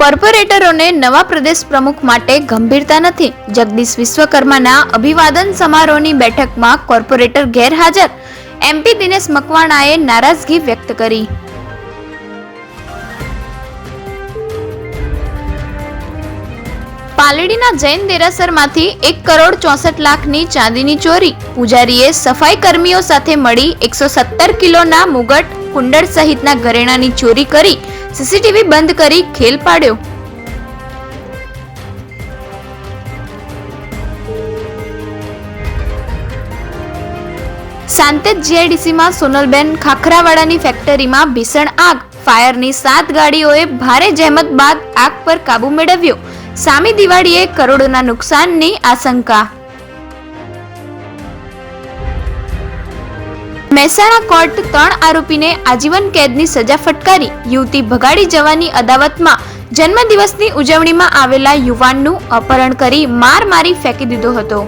કોર્પોરેટરોને નવા પ્રદેશ પ્રમુખ માટે ગંભીરતા નથી. જગદીશ વિશ્વકર્માના અભિવાદન સમારોહની બેઠકમાં કોર્પોરેટર ગેરહાજર. એમપી દિનેશ મકવાણાએ નારાજગી વ્યક્ત કરી. પાલડીના જૈન દેરાસરમાંથી 1,64,00,000ની ચાંદીની ચોરી. પૂજારીએ સફાઈ કર્મીઓ સાથે મળી 117 કિલોના મુગટ, કુંડળ સહિતના ઘરેણાની ચોરી કરી સીસીટીવી બંધ કરી ખેલ પાડ્યો. સાંતેજ જીઆઈડીસીમાં સોનલબેન ખાખરાવાડાની ફેક્ટરીમાં ભીષણ આગ. ફાયરની 7 ગાડીઓએ ભારે જહેમત બાદ આગ પર કાબુ મેળવ્યો. સામી દિવાળીએ કરોડોના નુકસાનની આશંકા. મહેસાણા કોર્ટ 3 આરોપીને આજીવન કેદની સજા ફટકારી. યુવતી ભગાડી જવાની અદાવતમાં જન્મદિવસની ઉજવણીમાં આવેલા યુવાનનું અપહરણ કરી માર મારી ફેંકી દીધો હતો.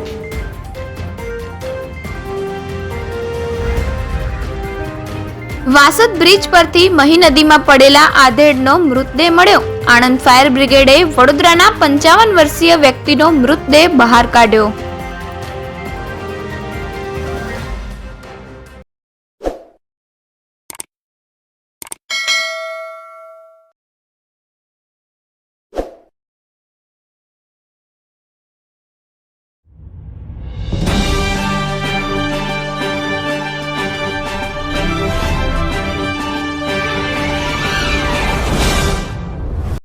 વાસદ બ્રિજ પરથી મહી નદીમાં પડેલા આધેડનો મૃતદેહ મળ્યો. આણંદ ફાયર બ્રિગેડે વડોદરાના 55 વર્ષીય વ્યક્તિનો મૃતદેહ બહાર કાઢ્યો.